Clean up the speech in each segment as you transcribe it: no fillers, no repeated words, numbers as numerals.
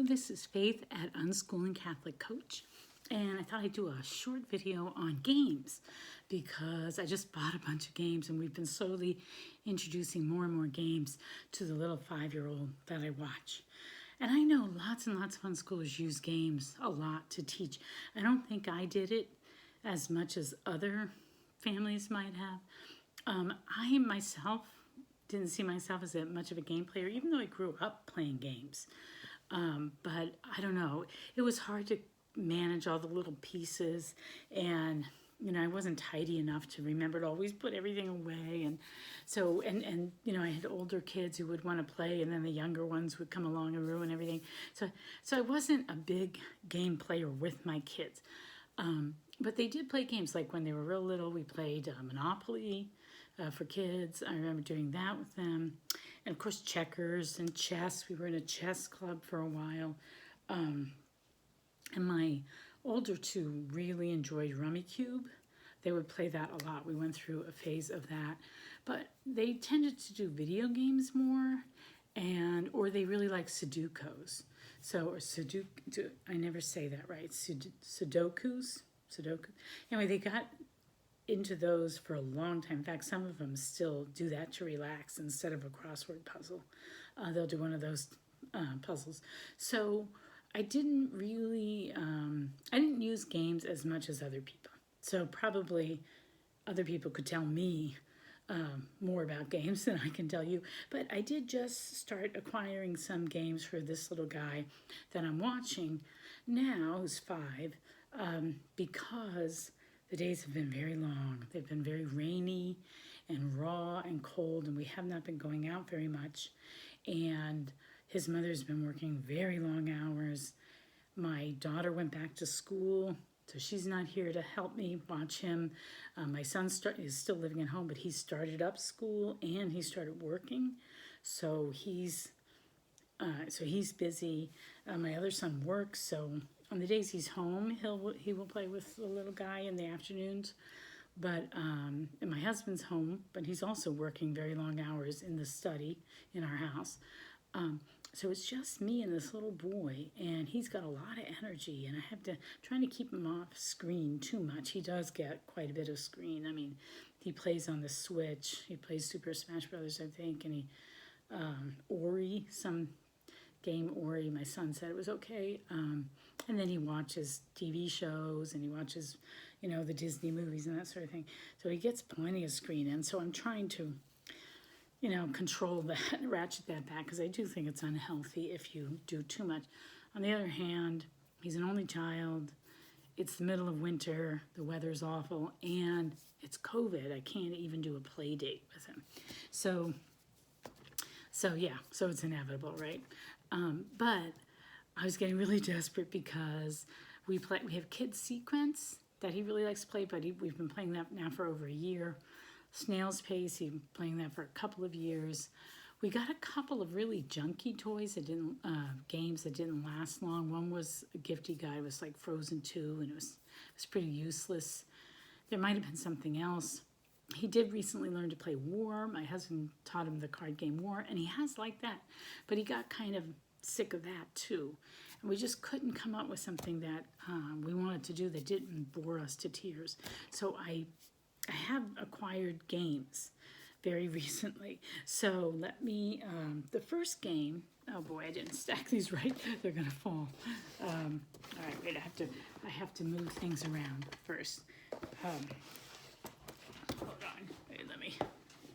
this is Faith at Unschooling Catholic Coach, and I thought I'd do a short video on games because I just bought a bunch of games and we've been slowly introducing more and more games to the little 5-year-old that I watch. And I know lots and lots of unschoolers use games a lot to teach. I don't think I did it as much as other families might have. I myself didn't see myself as much of a game player, even though I grew up playing games. But I don't know, it was hard to manage all the little pieces, and I wasn't tidy enough to remember to always put everything away. And so, and I had older kids who would want to play, and then the younger ones would come along and ruin everything. So I wasn't a big game player with my kids. But they did play games. Like when they were real little, we played Monopoly for kids. I remember doing that with them. And of course, checkers and chess. We were in a chess club for a while. And my older two really enjoyed Rummy Cube. They would play that a lot. We went through a phase of that. But they tended to do video games more, or they really like Sudokus. Or Sudoku, I never say that right. Sudoku. Anyway, they got into those for a long time. In fact, some of them still do that to relax instead of a crossword puzzle. They'll do one of those puzzles. So I didn't really, I didn't use games as much as other people. So probably other people could tell me more about games than I can tell you. But I did just start acquiring some games for this little guy that I'm watching now, who's 5, because the days have been very long. They've been very rainy and raw and cold, and we have not been going out very much. And his mother's been working very long hours. My daughter went back to school, so she's not here to help me watch him. My son is still living at home, but he started up school and he started working. So he's busy. My other son works, so on the days he's home, he will play with the little guy in the afternoons. But and my husband's home, but he's also working very long hours in the study in our house. So it's just me and this little boy, and he's got a lot of energy, and I have to trying to keep him off screen too much. He does get quite a bit of screen. I mean, he plays on the Switch. He plays Super Smash Brothers, I think, and he Ori, some game Ori. My son said it was okay. And then he watches TV shows, and he watches, the Disney movies and that sort of thing. So he gets plenty of screen, and so I'm trying to, control that, ratchet that back, because I do think it's unhealthy if you do too much. On the other hand, he's an only child. It's the middle of winter. The weather's awful, and it's COVID. I can't even do a play date with him. So it's inevitable, right? But I was getting really desperate because we have Kids Sequence that he really likes to play, but we've been playing that now for over a year. Snail's Pace, he's been playing that for a couple of years. We got a couple of really junky toys that didn't, games that didn't last long. One was a gift he got. It was like Frozen 2, and it was pretty useless. There might have been something else. He did recently learn to play War. My husband taught him the card game War, and he has liked that. But he got kind of sick of that too. And we just couldn't come up with something that we wanted to do that didn't bore us to tears. So I have acquired games very recently. So let me, the first game, oh boy, I didn't stack these right. They're gonna fall. All right, wait, I have to move things around first. Hold on, wait, let me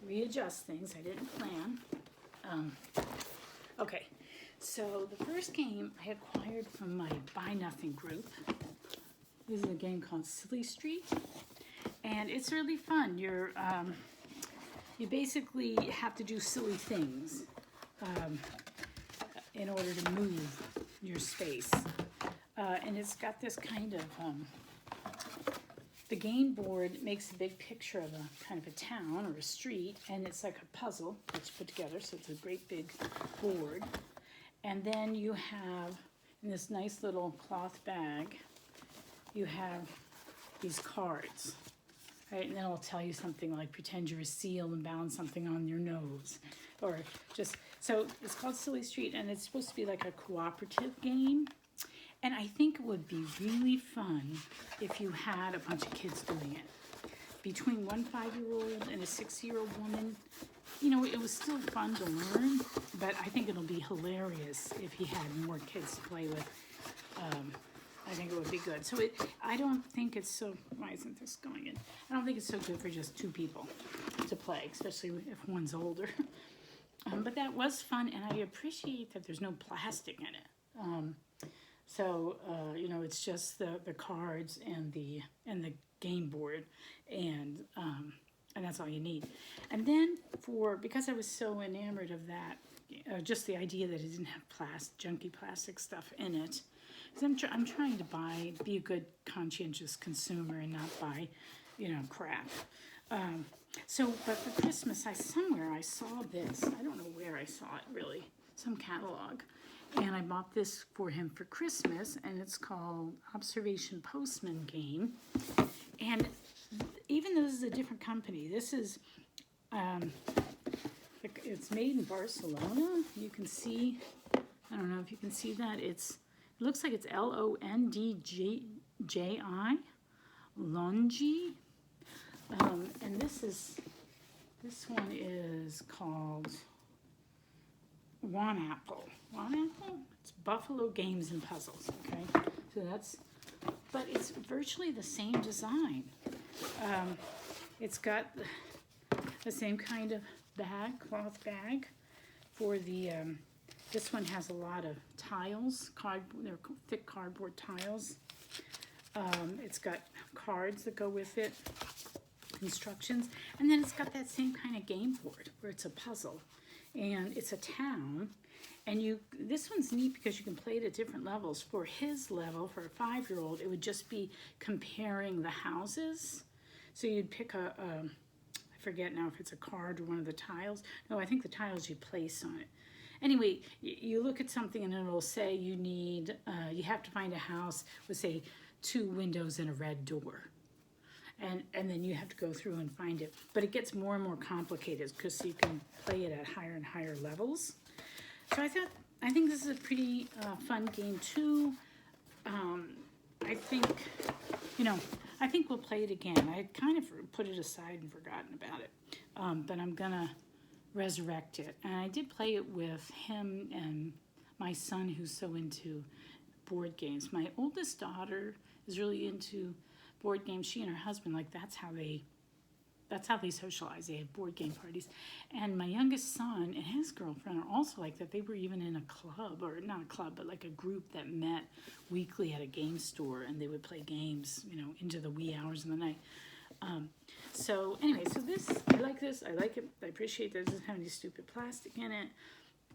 readjust things. I didn't plan. Okay, so the first game I acquired from my Buy Nothing group. This is a game called Silly Street, and it's really fun. You basically have to do silly things in order to move your space, and it's got this kind of the game board makes a big picture of a kind of a town or a street, and it's like a puzzle that's put together, so it's a great big board. And then you have, in this nice little cloth bag, you have these cards. right? And then it'll tell you something like pretend you're a seal and balance something on your nose, or just, so it's called Silly Street, and it's supposed to be like a cooperative game. And I think it would be really fun if you had a bunch of kids doing it. Between one 5-year-old and a 6-year-old woman, you know, it was still fun to learn, but I think it'll be hilarious if he had more kids to play with. I think it would be good. So I don't think it's so, why isn't this going in? I don't think it's so good for just 2 people to play, especially if one's older. But that was fun, and I appreciate that there's no plastic in it. You know, it's just the cards and the game board, and that's all you need. And then because I was so enamored of that, just the idea that it didn't have junky plastic stuff in it, because I'm trying to be a good conscientious consumer and not buy, you know, crap. But for Christmas, somewhere I saw this. I don't know where I saw it really, some catalog. And I bought this for him for Christmas, and it's called Observation Postman Game. And even though this is a different company, this is, it's made in Barcelona. You can see, I don't know if you can see that. It looks like it's Londji, Londji. And this one is called One Apple. It's Buffalo Games and Puzzles, okay? So but it's virtually the same design. It's got the same kind of cloth bag for the, this one has a lot of tiles, they're thick cardboard tiles. It's got cards that go with it, instructions, and then it's got that same kind of game board where it's a puzzle, and it's a town. And this one's neat because you can play it at different levels. For his level, for a 5-year-old, it would just be comparing the houses. So you'd pick I forget now if it's a card or one of the tiles. No, I think the tiles you place on it. Anyway, you look at something and it'll say you have to find a house with, say, 2 windows and a red door. And then you have to go through and find it. But it gets more and more complicated because you can play it at higher and higher levels. So I think this is a pretty fun game too. I think, you know, I think we'll play it again. I kind of put it aside and forgotten about it, but I'm gonna resurrect it. And I did play it with him and my son, who's so into board games. My oldest daughter is really into board games. She and her husband, like, that's how they socialize. They have board game parties. And my youngest son and his girlfriend are also like that. They were even in a club, or not a club, but like a group that met weekly at a game store, and they would play games, you know, into the wee hours of the night. So anyway, so I like this. I like it. I appreciate that it doesn't have any stupid plastic in it,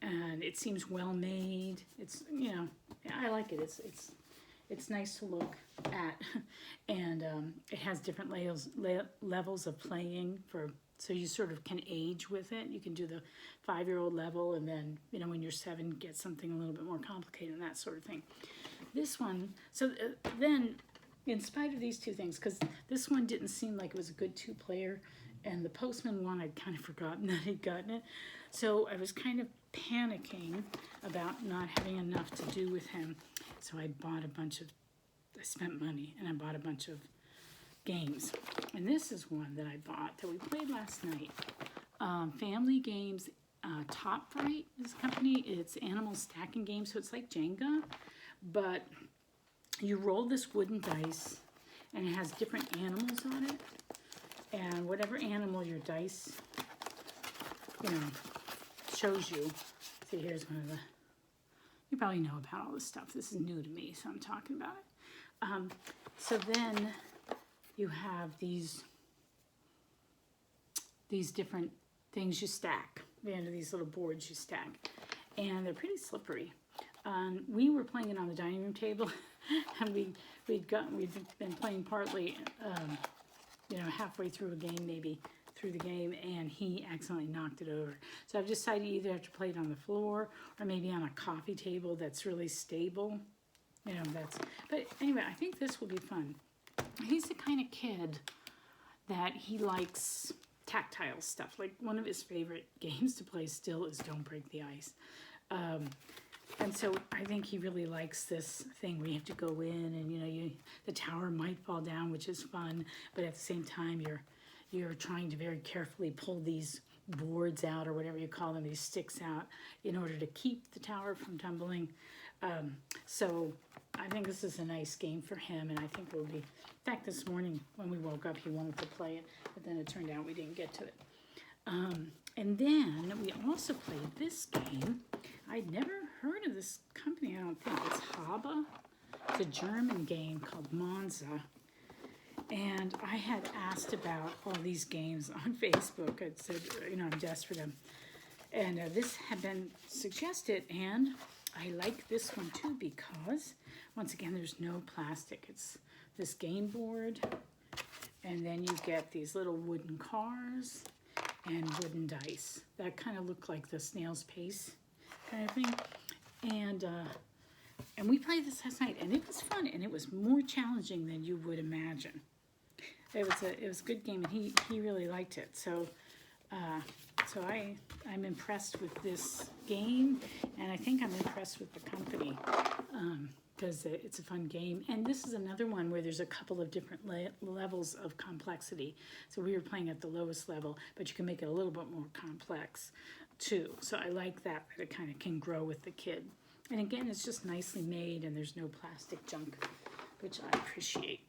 and it seems well made. It's, you know, I like it. It's nice to look at, and it has different levels of playing so you sort of can age with it. You can do the 5-year-old level, and then, you know, when you're 7, get something a little bit more complicated and that sort of thing. This one, so then, in spite of these 2 things, because this one didn't seem like it was a good 2-player, and the Postman one, I'd kind of forgotten that he'd gotten it. So I was kind of panicking about not having enough to do with him. So I spent money, and I bought a bunch of games. And this is one that I bought that we played last night. Family Games, Top Right is the company. It's animal stacking game, so it's like Jenga, but you roll this wooden dice, and it has different animals on it. And whatever animal your dice, you know, shows you. See, here's one of the, you probably know about all this stuff. This is new to me, so I'm talking about it. So then you have these different things you stack. The end of these little boards you stack. And they're pretty slippery. We were playing it on the dining room table, and we'd been playing partly, you know, halfway through a game, maybe through the game, and he accidentally knocked it over. So I've decided you either have to play it on the floor or maybe on a coffee table that's really stable. You know, but anyway, I think this will be fun. He's the kind of kid that he likes tactile stuff. Like one of his favorite games to play still is Don't Break the Ice. And so I think he really likes this thing where you have to go in and, you know, the tower might fall down, which is fun, but at the same time you're trying to very carefully pull these boards out, or whatever you call them, these sticks out, in order to keep the tower from tumbling. So I think this is a nice game for him, and I think we'll be, in fact, this morning when we woke up he wanted to play it, but then it turned out we didn't get to it. And then we also played this game. I'd never heard of this company, I don't think. It's HABA. It's a German game called Monza. And I had asked about all these games on Facebook. I'd said, you know, I'm desperate. And this had been suggested, and I like this one too because, once again, there's no plastic. It's this game board, and then you get these little wooden cars and wooden dice that kind of look like the snail's pace kind of thing. And we played this last night, and it was fun, and it was more challenging than you would imagine. It was a good game, and he really liked it. So I'm impressed with this game, and I think I'm impressed with the company because it's a fun game. And this is another one where there's a couple of different levels of complexity. So we were playing at the lowest level, but you can make it a little bit more complex too. So I like that it kind of can grow with the kid. And again, it's just nicely made, and there's no plastic junk, which I appreciate.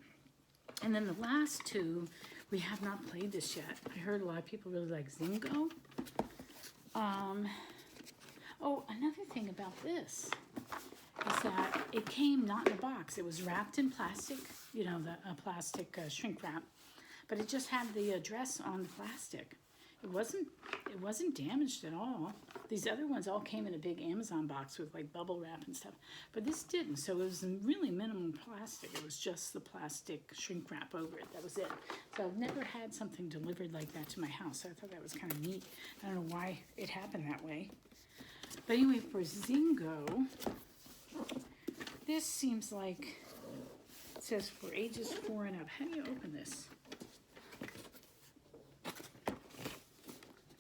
And then the last two, we have not played this yet. I heard a lot of people really like Zingo. Oh, another thing about this is that it came not in a box. It was wrapped in plastic, you know, the plastic shrink wrap, but it just had the address on the plastic. It wasn't damaged at all. These other ones all came in a big Amazon box with like bubble wrap and stuff, but this didn't. So it was really minimum plastic. It was just the plastic shrink wrap over it. That was it. So I've never had something delivered like that to my house. So I thought that was kind of neat. I don't know why it happened that way. But anyway, for Zingo, this seems like it says for ages 4 and up. How do you open this?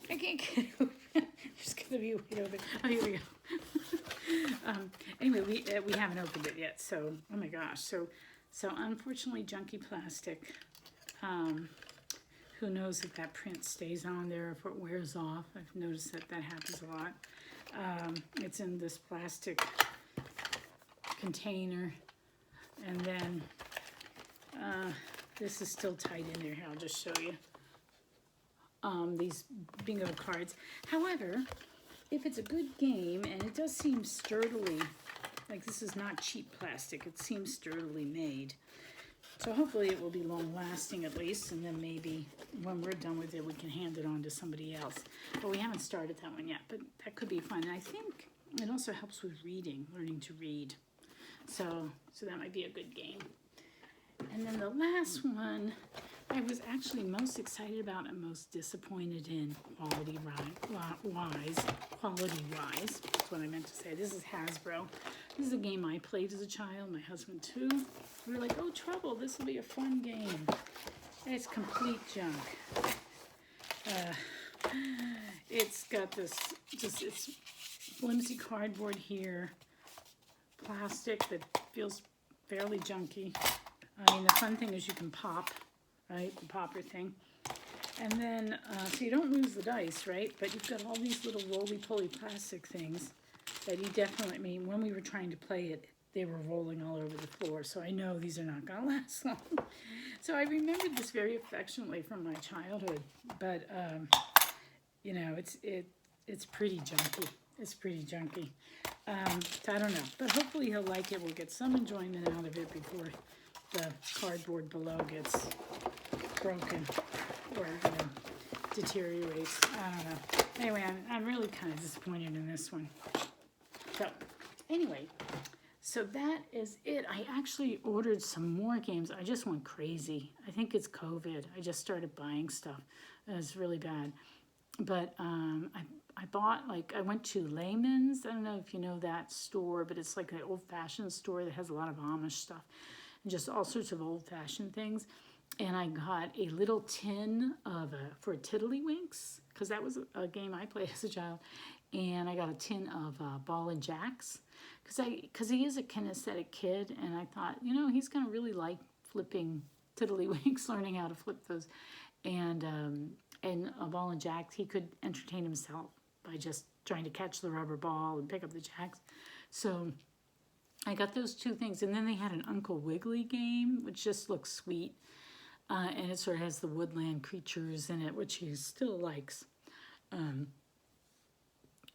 I can't get it open. There's gonna be a way to open. Oh, here we go. Anyway, we haven't opened it yet. So, oh my gosh. So unfortunately, junky plastic. Who knows if that print stays on there, if it wears off. I've noticed that happens a lot. It's in this plastic container, and then this is still tight in there. Here, I'll just show you. These bingo cards. However, if it's a good game, and it does seem sturdily, like this is not cheap plastic, it seems sturdily made. So hopefully it will be long lasting at least, and then maybe when we're done with it, we can hand it on to somebody else. But we haven't started that one yet, but that could be fun. And I think it also helps with reading, learning to read. So that might be a good game. And then the last one, I was actually most excited about and most disappointed in quality-wise. That's what I meant to say. This is Hasbro. This is a game I played as a child, my husband too. We were like, oh, trouble, this will be a fun game. And it's complete junk. It's got this, it's flimsy cardboard here, plastic that feels fairly junky. I mean, the fun thing is you can pop, right, the popper thing. And then, so you don't lose the dice, right? But you've got all these little roly-poly plastic things that you definitely, I mean, when we were trying to play it, they were rolling all over the floor. So I know these are not going to last long. So I remembered this very affectionately from my childhood. But, you know, it's pretty junky. It's pretty junky. So I don't know. But hopefully he'll like it. We'll get some enjoyment out of it before the cardboard below gets broken or, you know, deteriorates. I don't know. Anyway, I'm really kind of disappointed in this one. So anyway, so that is it. I actually ordered some more games. I just went crazy. I think it's COVID. I just started buying stuff. It's really bad. But I bought, like, I went to Lehman's. I don't know if you know that store, but it's like an old-fashioned store that has a lot of Amish stuff and just all sorts of old-fashioned things. and I got a little tin of for Tiddlywinks, because that was a game I played as a child. And I got a tin of ball and jacks, because he is a kinesthetic kid, and I thought, you know, he's gonna really like flipping Tiddlywinks, learning how to flip those, and a ball and jacks. He could entertain himself by just trying to catch the rubber ball and pick up the jacks. So I got those two things, and then they had an Uncle Wiggily game, which just looks sweet, and it sort of has the woodland creatures in it, which he still likes.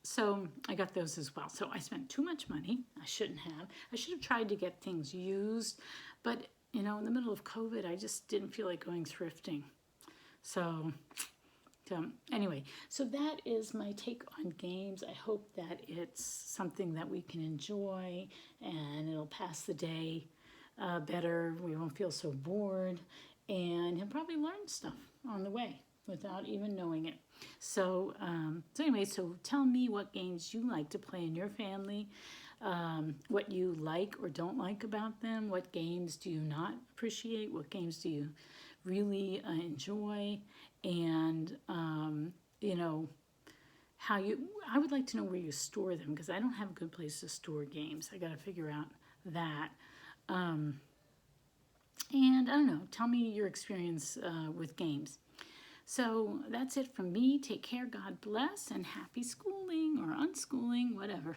So I got those as well. So I spent too much money. I shouldn't have. I should have tried to get things used, but you know, in the middle of COVID, I just didn't feel like going thrifting. So anyway, so that is my take on games. I hope that it's something that we can enjoy and it'll pass the day better. We won't feel so bored, and he'll probably learn stuff on the way without even knowing it. So, anyway, so tell me what games you like to play in your family, what you like or don't like about them, what games do you not appreciate, what games do you really enjoy, and, you know, I would like to know where you store them, because I don't have a good place to store games. I got to figure out that. And I don't know, tell me your experience with games. So that's it from me. Take care, God bless, and happy schooling or unschooling, whatever.